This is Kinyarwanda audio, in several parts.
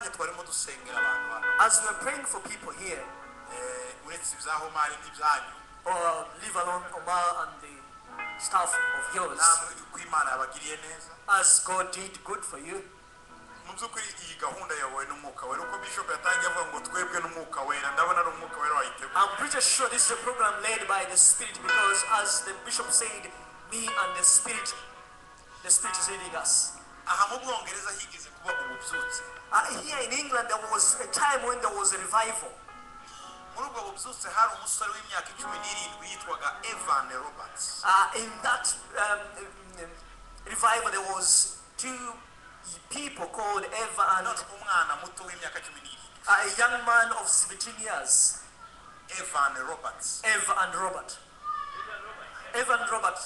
kanya twarimo dusengera abantu hano As we're praying for people here, uretse ibyaho Omary n'ibyanyu or leave alone Omar and the staff of yours, namwe uko Imana yabagiriye neza as God did good for you. mu by'ukuri iyi gahunda yawe n'umwuka wera uko bishop yatangiye avuga ngo twebwe n'umwuka wera ndabona ari umwuka wera wayiteguye. I'm pretty sure this is a program led by the Spirit, because as the bishop said, me and the Spirit is leading us. aha mu Bwongereza higeze kuba ububyutse. Here in England there was a time when there was a revival. muri ubwo bubyutse hari umusore w'imyaka 17 yitwaga Evan Roberts. In that revival there was two people called Eva and umwana muto w'imyaka 17 a young man of 17 years. Evan Roberts. Eva and Robert. Evan Robert.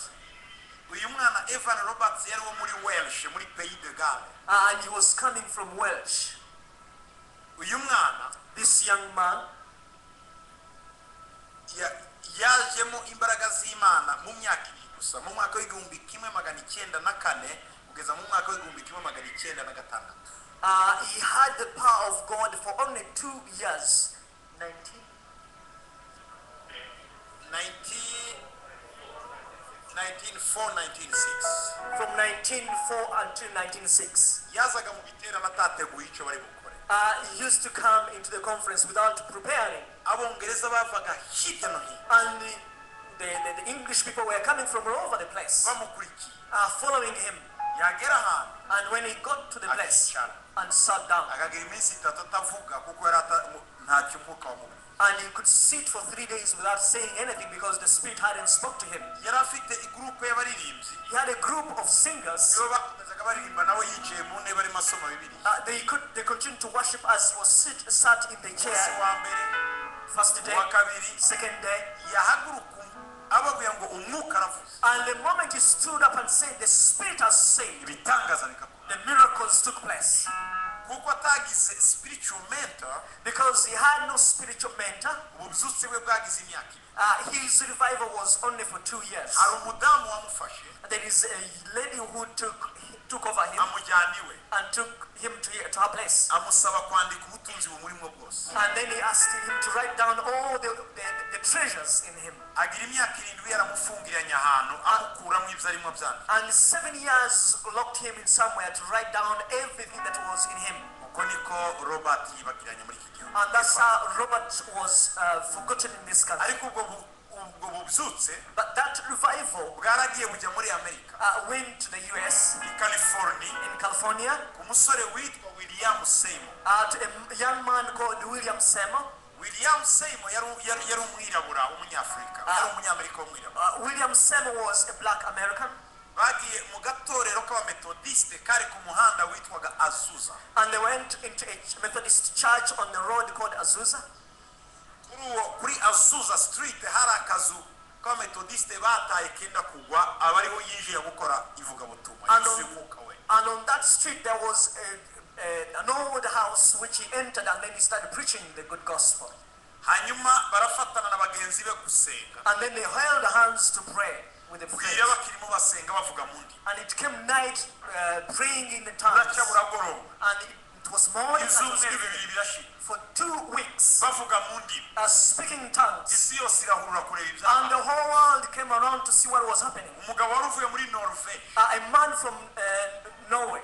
uyu mwana Evan Roberts yari wo muri Welsh muri Pays de Galles. And he was coming from Welsh. uyu mwana This young man yajemo imbaraga z'Imana mu myaka ibiri gusa mu mwaka w'igihumbi 1904 kugeza mu mwaka w'igihumbi 1906. he had the power of God for only 2 years. 1904-1906. From 1904 until 1906. yazaga mu bitera natateguye icyo bari gukora. He used to come into the conference without preparing. abongereza bavaga hirya no hino And the English people were coming from all over the place, bamukurikiye. following him. yagera ahantu And when he got to the place and sat down, akagira iminsi 3 atavuga kuko yari ntacyo umwuka wamubwiye. and he could sit for 3 days without saying anything because the Spirit hadn't spoke to him. yari afite igroupe y'abaririmbyi He had a group of singers. iyo bakomezaga baririmba nawe yicaye mu ntebe arimo asoma Bibiliya. They continued to worship as he was sat in the umunsi chair. wa mbere First day, uwa kabiri second day. yahaguruka ababwiye ngo umwuka aravuze. And the moment he stood up and said, the Spirit has said, ibitangaza bikakora the miracles took place. kuko atagize spiritual mentor. Because he had no spiritual mentor. ububyutse bwe bwagize imyaka ibiri. His revival was only for 2 years. hari umudamu wamufashe There is a lady who took over him amujyana iwe and took him to her place. amusaba kwandika ubutunzi bumurimo bwose. And then he asked him to write down all the treasures in him. agira imyaka 7 yaramufungiranye ahantu amukuramo ibyo arimo byandika. And 7 years locked him in somewhere to write down everything that was in him. uko niko Robert yibagiranye muri iki gihugu. And that's how Robert was forgotten in this country. ariko ubwo bubyutse But that revival bwaragiye bujya muri Amerika went to the US, i California in California, ku musore witwa William Seymour. to a young man called William Seymour. William Seymour yari umwirabura w'umunyafrika yari umunyamerika w'umwirabura. William Seymour was a black American. bagiye mu gatorero k'abametodiste kari ku muhanda witwaga Azusa. And they went into a Methodist church on the road called Azusa. kuri Azusa Street hari akazu k'abametodiste bataye kenda kugwa abariho yinjiye gukora ivugabutumwa. And on that street there was an old house which he entered, and then he started preaching the good gospel. hanyuma barafatana na bagenzi be gusenga. And then they held hands to pray with the friends. bwira bakirimo basenga bavuga mundi. And it came night praying in the tongues. And it was morning for 2 weeks bavuga mundi. speaking tongues. isi yose irahurura kureba ibyo. And the whole world came around to see what was happening. umugabo wari uvuye muri Norvège A man from Norway